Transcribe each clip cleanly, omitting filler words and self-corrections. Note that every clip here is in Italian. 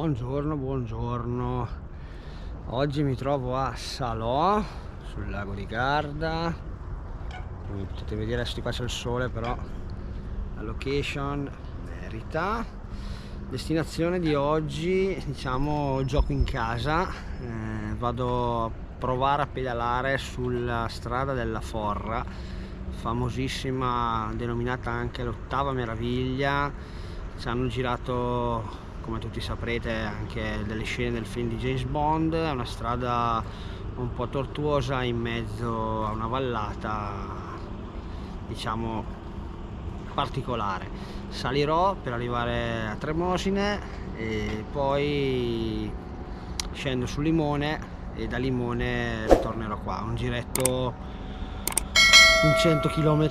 Buongiorno, buongiorno. Oggi mi trovo a Salò, sul lago di Garda. Come potete vedere adesso qua c'è il sole, però la location merita. Destinazione di oggi, diciamo, gioco in casa. Vado a provare a pedalare sulla strada della Forra, famosissima, denominata anche l'ottava meraviglia. Ci hanno girato, come tutti saprete, anche delle scene del film di James Bond. È una strada un po' tortuosa in mezzo a una vallata, diciamo, particolare. Salirò per arrivare a Tremosine e poi scendo sul Limone e da Limone ritornerò qua. Un giretto un 100 km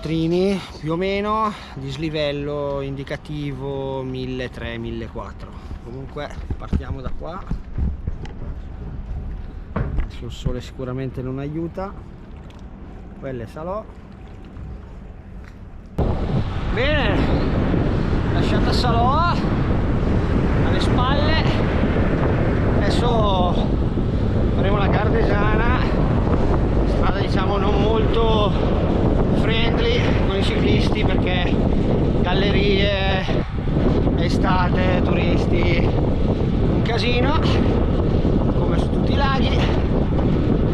più o meno, dislivello indicativo 1300-1400. Comunque partiamo da qua. Adesso il sole sicuramente non aiuta. Quelle Salò. Bene, lasciata Salò alle spalle, adesso faremo la Gardesana, strada diciamo non molto friendly con i ciclisti perché gallerie, estate, turisti, un casino come su tutti i laghi,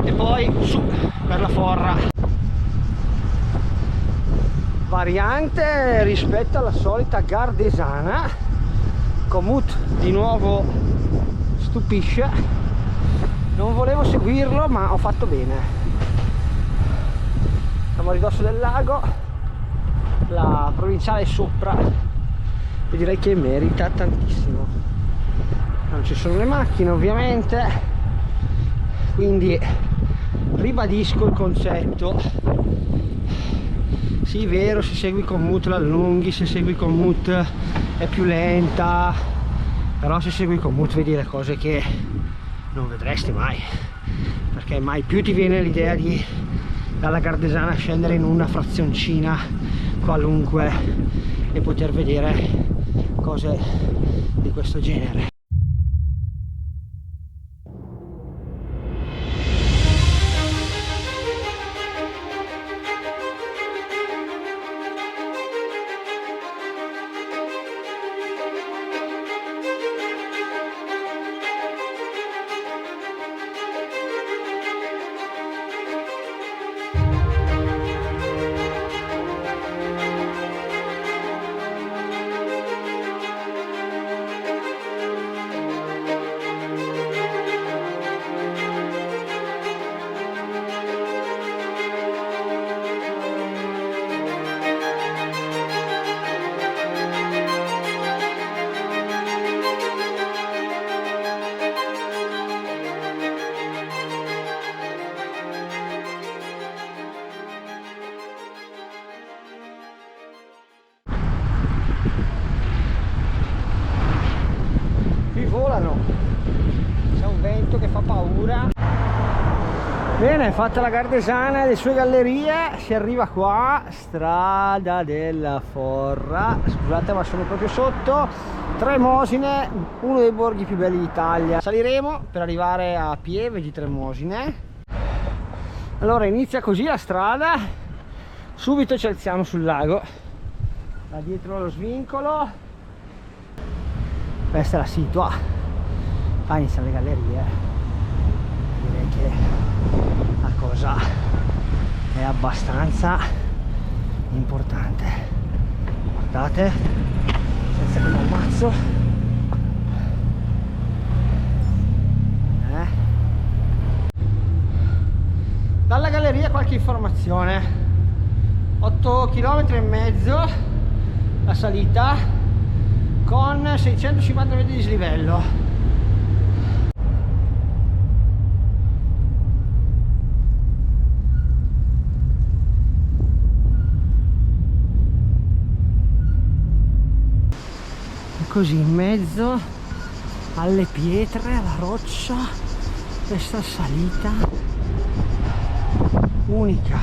e poi su per la Forra. Variante rispetto alla solita Gardesana. Komoot di nuovo stupisce, non volevo seguirlo ma ho fatto bene. Siamo a ridosso del lago, la provinciale è sopra e direi che merita tantissimo. Non ci sono le macchine ovviamente, quindi ribadisco il concetto. Sì, vero, se segui Komoot la allunghi, se segui Komoot è più lenta, però se segui Komoot vedi le cose che non vedresti mai, perché mai più ti viene l'idea di dalla Gardesana scendere in una frazioncina qualunque e poter vedere cose di questo genere. Volano, c'è un vento che fa paura. Bene, fatta la Gardesana e le sue gallerie, si arriva qua, strada della Forra. Scusate ma sono proprio sotto Tremosine, uno dei borghi più belli d'Italia. Saliremo per arrivare a Pieve di Tremosine. Allora inizia così la strada, subito ci alziamo sul lago, da dietro lo svincolo. Questa è la situa, qua iniziano le gallerie. Direi che la cosa è abbastanza importante. Guardate, senza che mi ammazzo. Dalla galleria qualche informazione: 8 km e mezzo la salita con 650 metri di dislivello. E così in mezzo alle pietre, alla roccia, questa salita unica.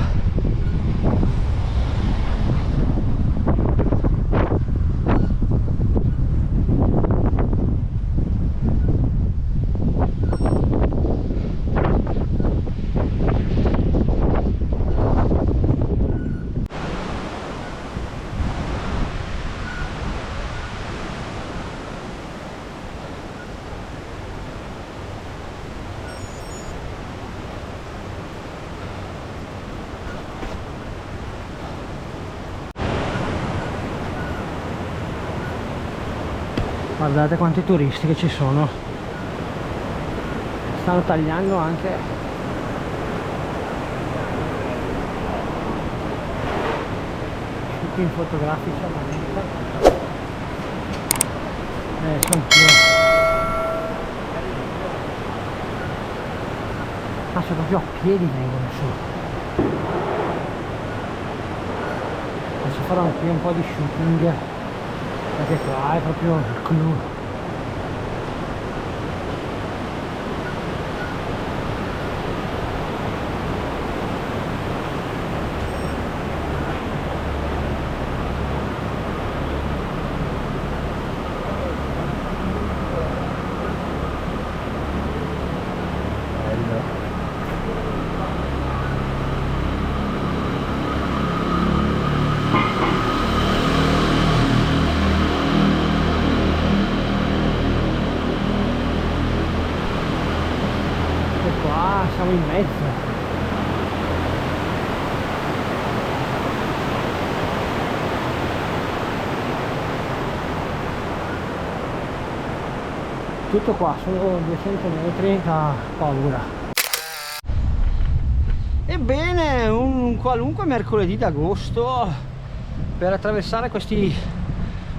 Guardate quanti turisti che ci sono. Stanno tagliando anche shooting fotografici alla vita. Sono c'è proprio a piedi, vengono su. Adesso farò qui un po' di shooting, perché qua è proprio il clou. Qua siamo in mezzo. Tutto qua, solo 200 metri da paura. Ebbene, un qualunque mercoledì d'agosto per attraversare questi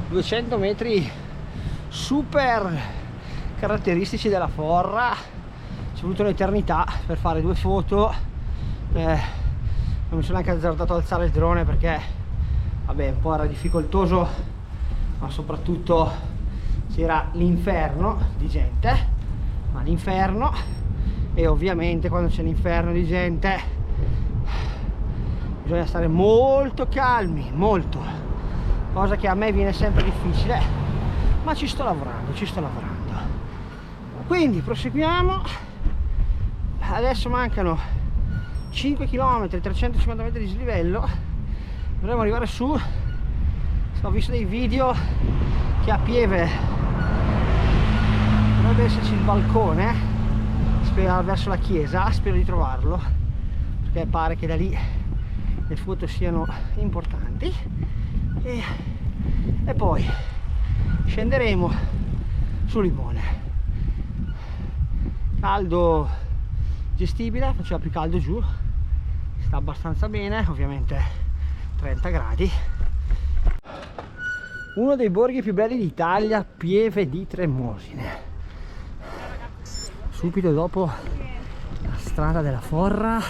200 metri super caratteristici della Forra. Ci è voluto un'eternità per fare 2 foto. Non mi sono neanche azzardato ad alzare il drone perché vabbè, un po' era difficoltoso, ma soprattutto c'era l'inferno di gente, ma l'inferno, e ovviamente quando c'è l'inferno di gente bisogna stare molto calmi, molto, cosa che a me viene sempre difficile, ma ci sto lavorando. Quindi proseguiamo. Adesso mancano 5 km, 350 metri di slivello, dovremmo arrivare su. Ho visto dei video che a Pieve dovrebbe esserci il balcone verso la chiesa, spero di trovarlo, perché pare che da lì le foto siano importanti. E poi scenderemo su Limone. Caldo gestibile, faceva più caldo giù, sta abbastanza bene, ovviamente 30 gradi. Uno dei borghi più belli d'Italia, Pieve di Tremosine, subito dopo la strada della Forra.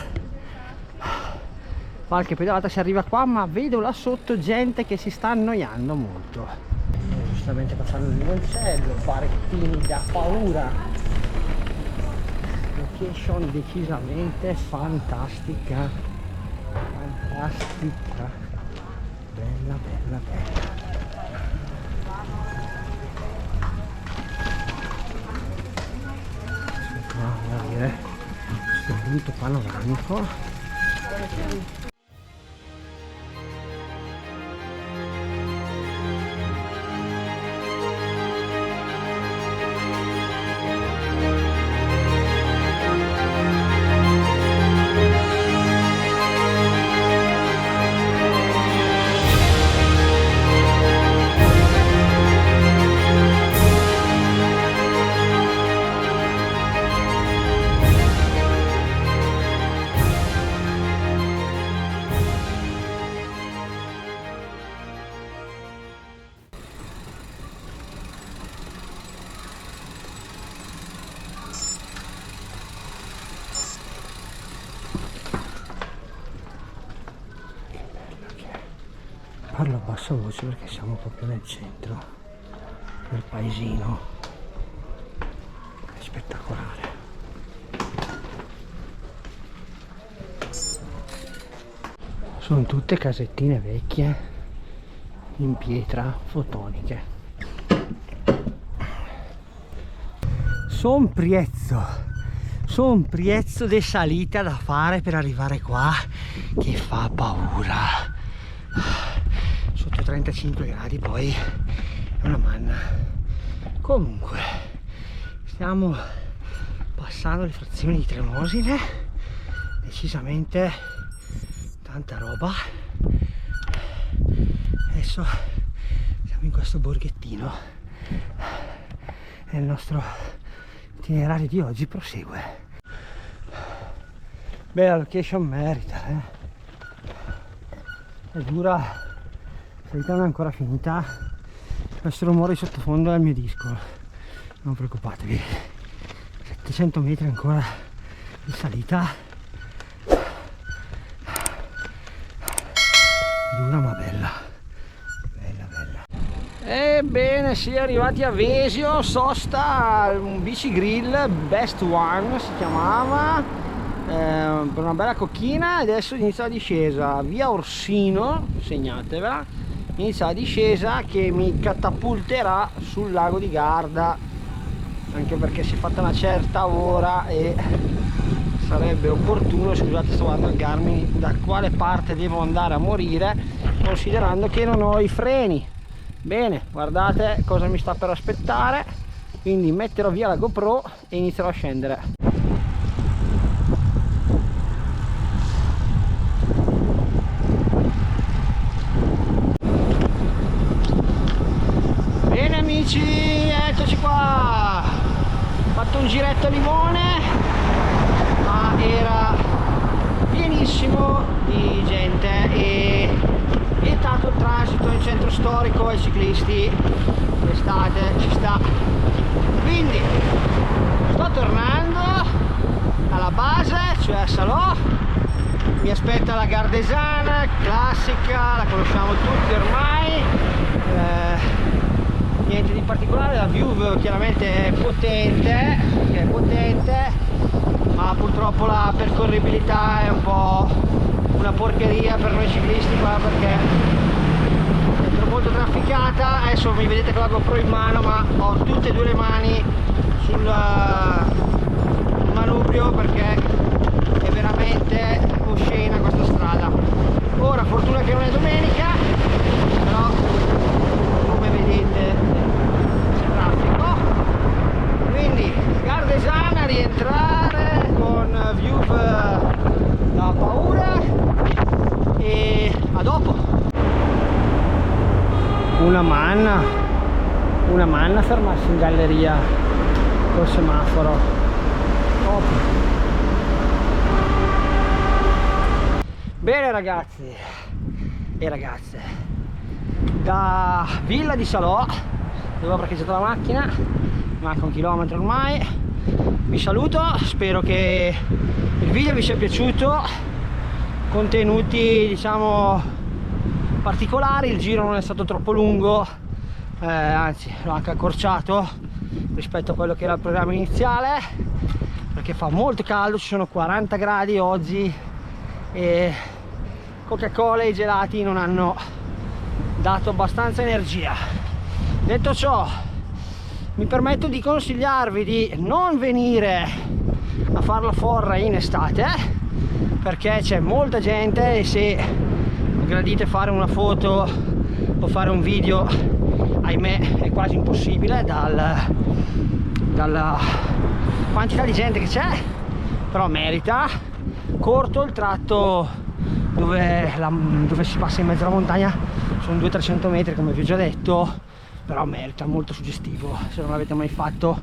Qualche pedalata si arriva qua, ma vedo là sotto gente che si sta annoiando molto. Giustamente passando il limoncello, barettini da paura. Location decisamente fantastica, bella. Guarda dire questo punto panoramico. Parlo a bassa voce perché siamo proprio nel centro del paesino, è spettacolare. Sono tutte casettine vecchie in pietra fotoniche. Son prezzo di salita da fare per arrivare qua che fa paura. Sotto 35 gradi poi è una manna. Comunque stiamo passando le frazioni di Tremosine, decisamente tanta roba. Adesso siamo in questo borghettino e il nostro itinerario di oggi prosegue. Beh, la location merita, è dura, la salita non è ancora finita, questo rumore di sottofondo è il mio disco, non preoccupatevi. 700 metri ancora di salita, dura ma bella, bella bella. Ebbene, si è arrivati a Vesio, sosta, un bici grill Best One si chiamava, per una bella cocchina. Adesso inizia la discesa, via Orsino, segnatevela, inizia la discesa che mi catapulterà sul lago di Garda, anche perché si è fatta una certa ora e sarebbe opportuno, scusate sto guardando il Garmin, da quale parte devo andare a morire, considerando che non ho i freni. Bene, guardate cosa mi sta per aspettare, quindi metterò via la GoPro e inizierò a scendere. Bene amici, eccoci qua, ho fatto un giretto a Limone, ma era pienissimo di gente e vietato il transito in centro storico ai ciclisti, l'estate ci sta, quindi sto tornando alla base, cioè a Salò. Mi aspetta la Gardesana classica, la conosciamo tutti ormai, niente di particolare. La view chiaramente è potente, ma purtroppo la percorribilità è un po' una porcheria per noi ciclisti qua, perché è molto trafficata. Adesso mi vedete con la GoPro in mano, ma ho tutte e due le mani sul manubrio perché è veramente oscena questa strada. Ora fortuna che non è domenica, però come vedete c'è traffico, quindi Gardesana, rientrare con view da paura e a dopo. Una manna fermarsi in galleria col semaforo. Dopo. Bene ragazzi e ragazze, da Villa di Salò, dove ho parcheggiato la macchina, manca 1 chilometro ormai, vi saluto, spero che il video vi sia piaciuto, contenuti diciamo particolari, il giro non è stato troppo lungo, anzi l'ho anche accorciato rispetto a quello che era il programma iniziale, perché fa molto caldo, ci sono 40 gradi oggi e Coca-Cola e i gelati non hanno dato abbastanza energia. Detto ciò, mi permetto di consigliarvi di non venire a far la forra in estate, perché c'è molta gente e se gradite fare una foto o fare un video, ahimè è quasi impossibile dalla quantità di gente che c'è, però merita. Corto il tratto dove si passa in mezzo alla montagna, sono 200-300 metri come vi ho già detto, però merita, molto suggestivo. Se non l'avete mai fatto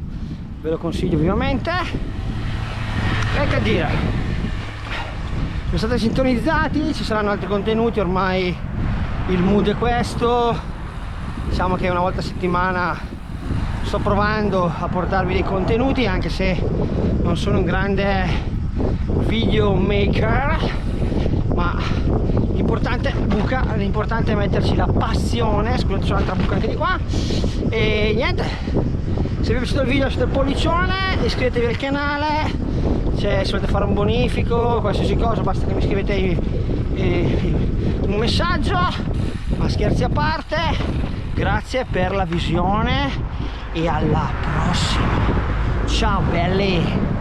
ve lo consiglio vivamente. E che dire, se state sintonizzati ci saranno altri contenuti, ormai il mood è questo, diciamo che una volta a settimana sto provando a portarvi dei contenuti, anche se non sono un grande video maker, ma l'importante è metterci la passione. Scusate, c'è un'altra buca anche di qua. E niente, se vi è piaciuto il video lasciate il pollicione, iscrivetevi al canale, se volete fare un bonifico, qualsiasi cosa basta che mi scrivete un messaggio. Ma scherzi a parte, grazie per la visione e alla prossima, ciao belli.